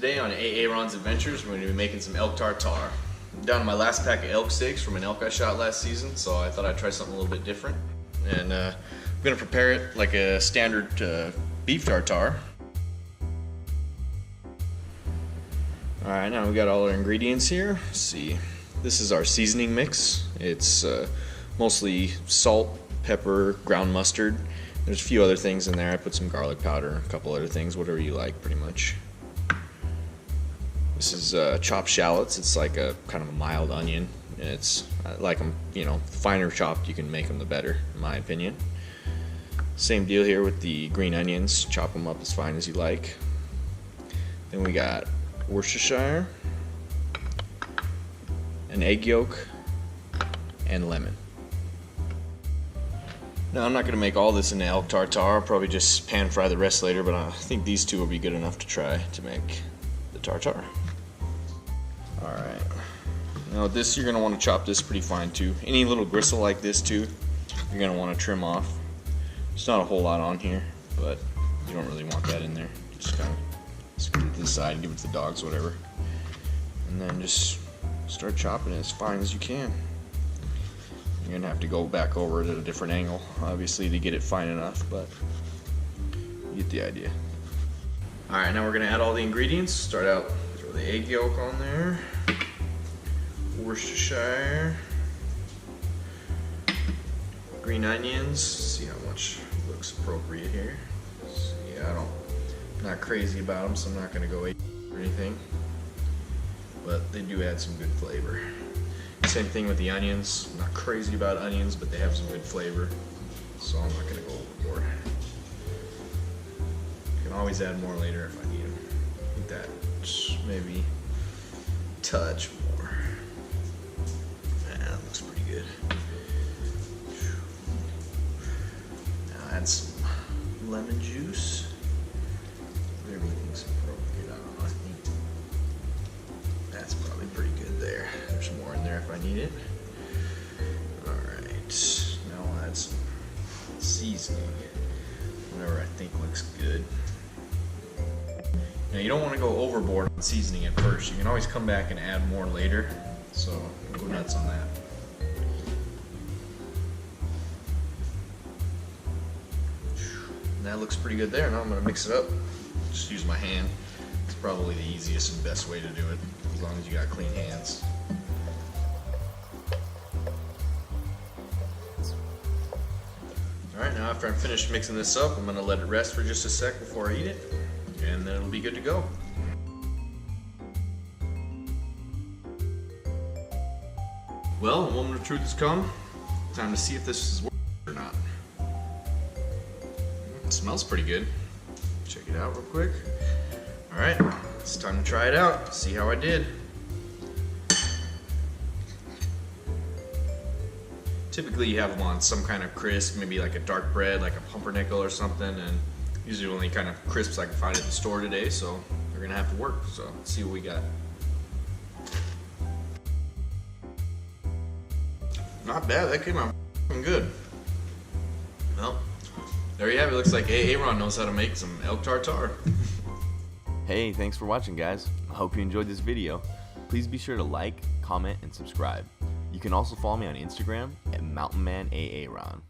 today on A-Aron's Adventures. We're going to be making some elk tartare. I'm down to my last pack of elk steaks from an elk I shot last season, so I thought I'd try something a little bit different. And I'm going to prepare it like a standard beef tartare. Alright, now we got all our ingredients here. Let's see. This is our seasoning mix. It's mostly salt, pepper, ground mustard. There's a few other things in there. I put some garlic powder, a couple other things, whatever you like, pretty much. This is chopped shallots. It's like a kind of a mild onion. And it's like them, you know, finer chopped you can make them, the better, in my opinion. Same deal here with the green onions. Chop them up as fine as you like. Then we got Worcestershire, an egg yolk, and lemon. Now I'm not going to make all this into elk tartare. I'll probably just pan fry the rest later, but I think these two will be good enough to try to make the tartare. Alright, now this, you're going to want to chop this pretty fine too. Any little gristle like this too, you're going to want to trim off. There's not a whole lot on here, but you don't really want that in there. Just kind of scoot it to the side and give it to the dogs, whatever. And then just start chopping it as fine as you can. You're going to have to go back over it at a different angle, obviously, to get it fine enough, but you get the idea. Alright, now we're going to add all the ingredients. Start out, throw the egg yolk on there, Worcestershire, green onions, see how much looks appropriate here. Yeah, I'm not crazy about them, so I'm not going to go or anything, but they do add some good flavor. Same thing with the onions. I'm not crazy about onions, but they have some good flavor, so I'm not going to go overboard. Can always add more later if I need them. I think that maybe touch more. Yeah, that looks pretty good. Now add some lemon juice. Whatever you think's appropriate. I don't know. I think that's probably pretty good there. There's more in there if I need it. Alright, now I'll add some seasoning. Whatever I think looks good. Now you don't want to go overboard on seasoning at first. You can always come back and add more later. So go nuts on that. And that looks pretty good there. Now I'm going to mix it up. Just use my hand. It's probably the easiest and best way to do it, as long as you got clean hands. Alright, now after I'm finished mixing this up, I'm going to let it rest for just a sec before I eat it, and then it'll be good to go. Well, the moment of truth has come. Time to see if this is working or not. It smells pretty good. Check it out real quick. Alright, it's time to try it out, see how I did. Typically you have them on some kind of crisp, maybe like a dark bread, like a pumpernickel or something, and usually only kind of crisps I can find at the store today, so they're gonna have to work, so let's see what we got. Not bad, that came out good. Well, there you have it. Looks like A-Aron knows how to make some elk tartare. Hey, thanks for watching, guys. I hope you enjoyed this video. Please be sure to like, comment, and subscribe. You can also follow me on Instagram at MountainManAAron.